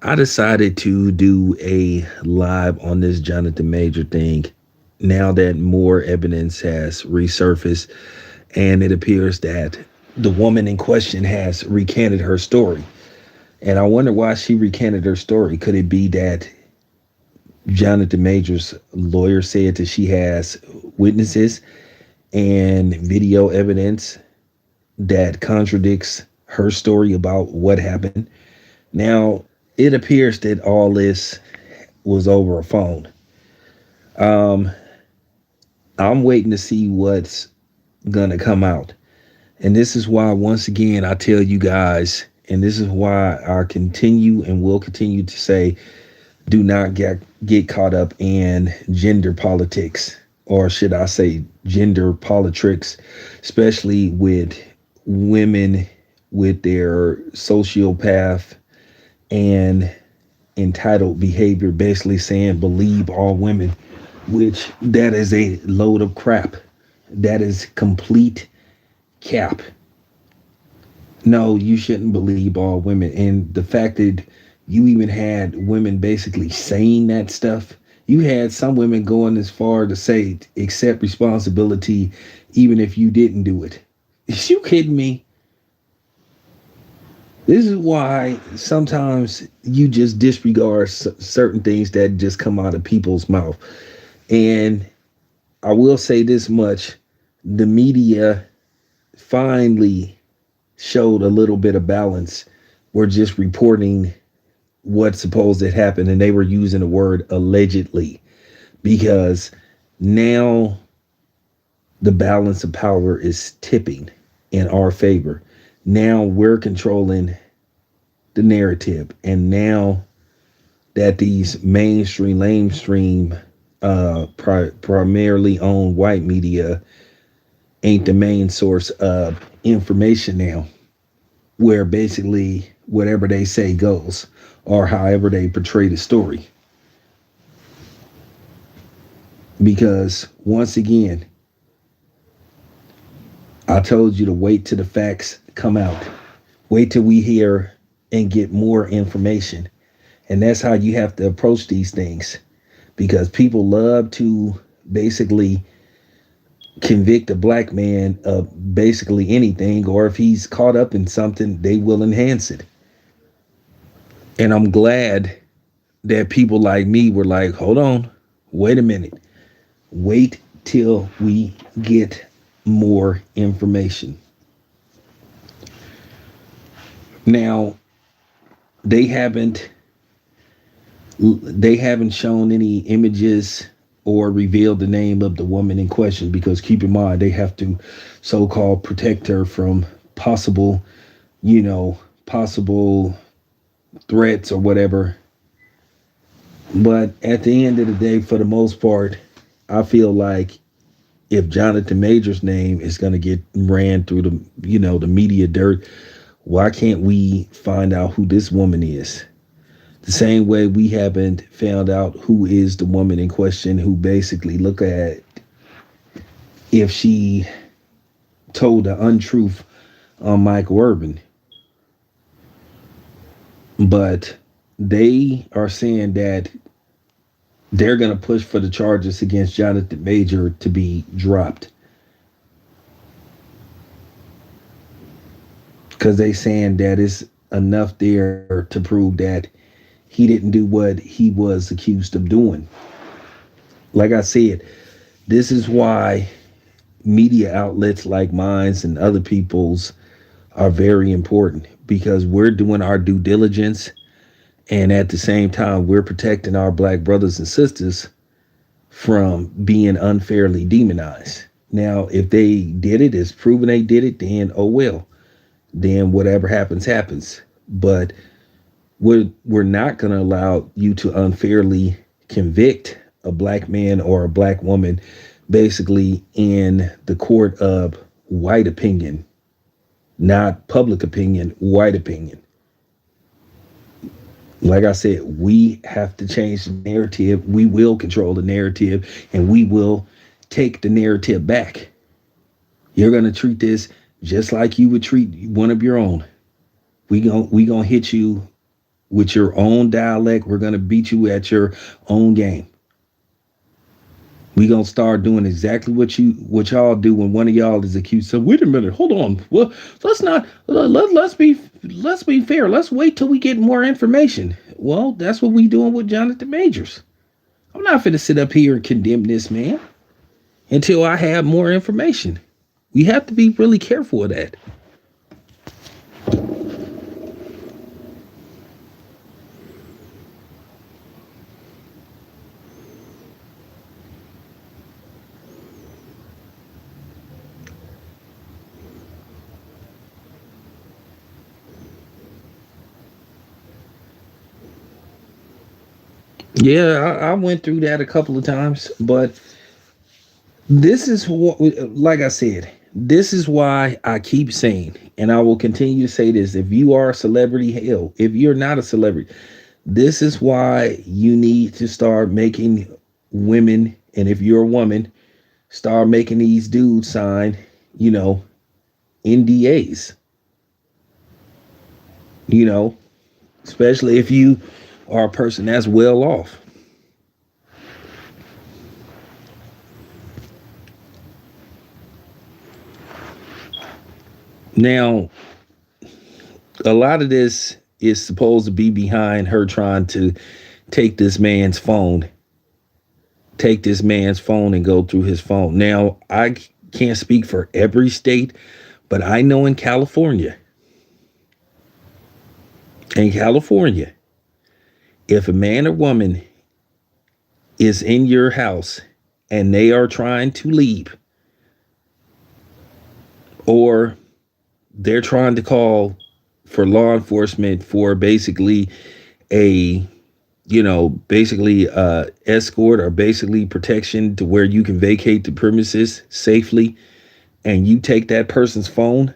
I decided to do a live on this Jonathan Major thing now that more evidence has resurfaced, and it appears that the woman in question has recanted her story. And I wonder why she recanted her story. Could it be that Jonathan Major's lawyer said that she has witnesses and video evidence that contradicts her story about what happened? Now, it appears that all this was over a phone. Um, I'm waiting to see what's gonna come out. And this is why, once again, I tell you guys, and this is why I continue and will continue to say, do not get caught up in gender politics, or should I say gender politics, especially with women with their sociopath and entitled behavior, basically saying believe all women, which that is a load of crap. That is complete cap. No, you shouldn't believe all women. And the fact that you even had women basically saying that stuff, you had some women going as far to say accept responsibility even if you didn't do it. Is you kidding me? This is why sometimes you just disregard certain things that just come out of people's mouth. And I will say this much: the media finally showed a little bit of balance. We're just reporting what supposed to happen, and they were using the word allegedly because now the balance of power is tipping in our favor. Now we're controlling the narrative, and now that these lamestream, primarily owned white media ain't the main source of information now, where basically whatever they say goes, or however they portray the story. Because once again, I told you to wait till the facts come out. Wait till we hear and get more information. And that's how you have to approach these things. Because people love to basically convict a black man of basically anything, or if he's caught up in something, they will enhance it. And I'm glad that people like me were like, hold on, wait a minute, wait till we get more information. Now, they haven't they haven't shown any images or revealed the name of the woman in question, because keep in mind they have to so-called protect her from possible, possible threats or whatever. But at the end of the day, for the most part, I feel like if Jonathan Major's name is going to get ran through the media dirt, why can't we find out who this woman is? The same way we haven't found out who is the woman in question, who basically look at if she told the untruth on Michael Irvin. But they are saying that they're going to push for the charges against Jonathan Major to be dropped, because they saying that it's enough there to prove that he didn't do what he was accused of doing. Like I said, this is why media outlets like mine and other people's are very important, because we're doing our due diligence, and at the same time we're protecting our black brothers and sisters from being unfairly demonized. Now, if they did it, it's proven they did it, then oh well. Then whatever happens, happens. But we're not going to allow you to unfairly convict a black man or a black woman basically in the court of white opinion, not public opinion, white opinion. Like I said, we have to change the narrative. We will control the narrative, and we will take the narrative back. You're going to treat this just like you would treat one of your own. We going to hit you with your own dialect. We're going to beat you at your own game. We gonna start doing exactly what y'all do when one of y'all is accused. So wait a minute, hold on. Well, let's not let's be fair. Let's wait till we get more information. Well, that's what we doing with Jonathan Majors. I'm not finna sit up here and condemn this man until I have more information. We have to be really careful of that. Yeah, I went through that a couple of times, but this is what, like I said, this is why I keep saying, and I will continue to say this: if you are a celebrity, hell, if you're not a celebrity, this is why you need to start making women, and if you're a woman, start making these dudes sign, you know, NDAs, you know, especially if you are a person that's well off. Now, a lot of this is supposed to be behind her trying to take this man's phone, take this man's phone and go through his phone. Now, I can't speak for every state, but I know in California, if a man or woman is in your house and they are trying to leave, or they're trying to call for law enforcement for basically a, basically escort or basically protection to where you can vacate the premises safely, and you take that person's phone,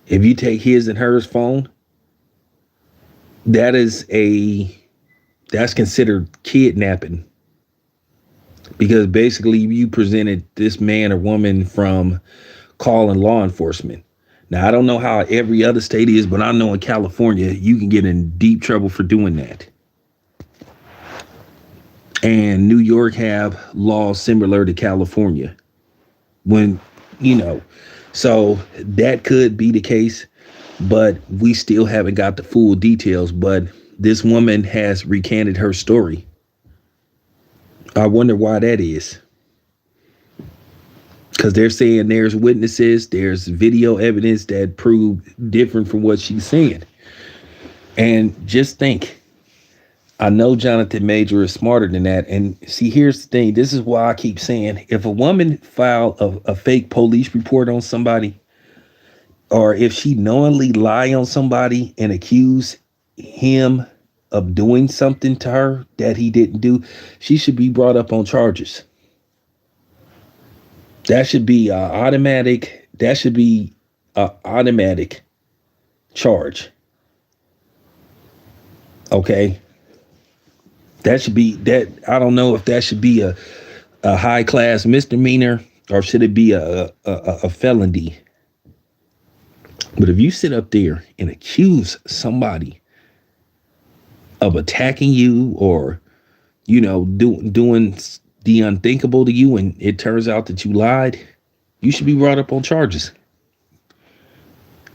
if you take his and hers phone, that is that's considered kidnapping, because basically you presented this man or woman from calling law enforcement. Now, I don't know how every other state is, but I know in California, you can get in deep trouble for doing that. And New York have laws similar to California. When, so that could be the case, but we still haven't got the full details. But this woman has recanted her story. I wonder why that is. Because they're saying there's witnesses, there's video evidence that prove different from what she's saying. And just think, I know Jonathan Major is smarter than that. And see, here's the thing. This is why I keep saying, if a woman file a fake police report on somebody, or if she knowingly lie on somebody and accuse him of doing something to her that he didn't do, she should be brought up on charges. That should be a automatic charge. Okay. That should be that. I don't know if that should be a high class misdemeanor or should it be a felony. But if you sit up there and accuse somebody of attacking you or, doing the unthinkable to you, and it turns out that you lied, you should be brought up on charges.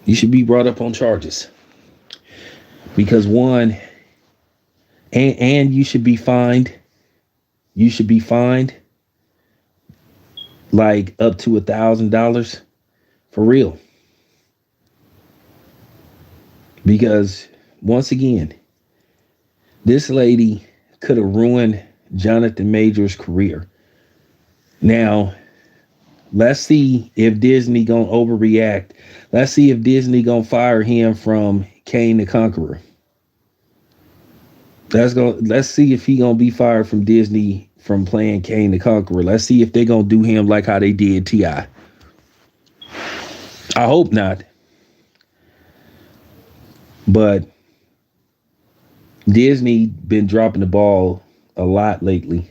You should be brought up on charges. Because one, and you should be fined. You should be fined like up to $1,000 for real. Because once again, this lady could have ruined Jonathan Major's career. Now, let's see if Disney gonna overreact. Let's see if Disney gonna fire him from Kane the Conqueror. Let's see if he gonna be fired from Disney from playing Kane the Conqueror. Let's see if they gonna do him like how they did T.I. I hope not. But Disney been dropping the ball a lot lately.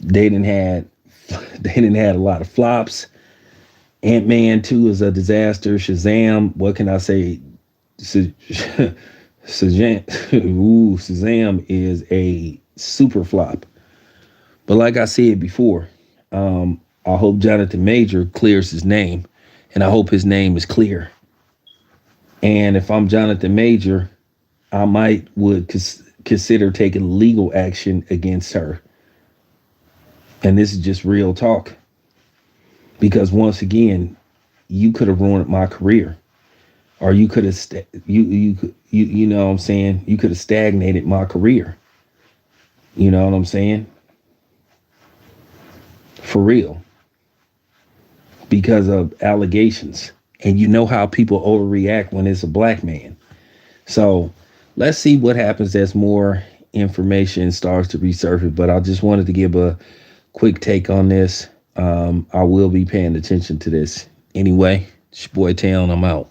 They didn't had a lot of flops. Ant-Man 2 is a disaster. Shazam, what can I say? Shazam is a super flop. But like I said before, I hope Jonathan Major clears his name, and I hope his name is clear. And if I'm Jonathan Major, I might would consider taking legal action against her. And this is just real talk, because once again, you could have ruined my career, or you could have you know what I'm saying, you could have stagnated my career. You know what I'm saying? For real, because of allegations. And you know how people overreact when it's a black man. So let's see what happens as more information starts to resurface. But I just wanted to give a quick take on this. I will be paying attention to this. Anyway, it's your boy Town. I'm out.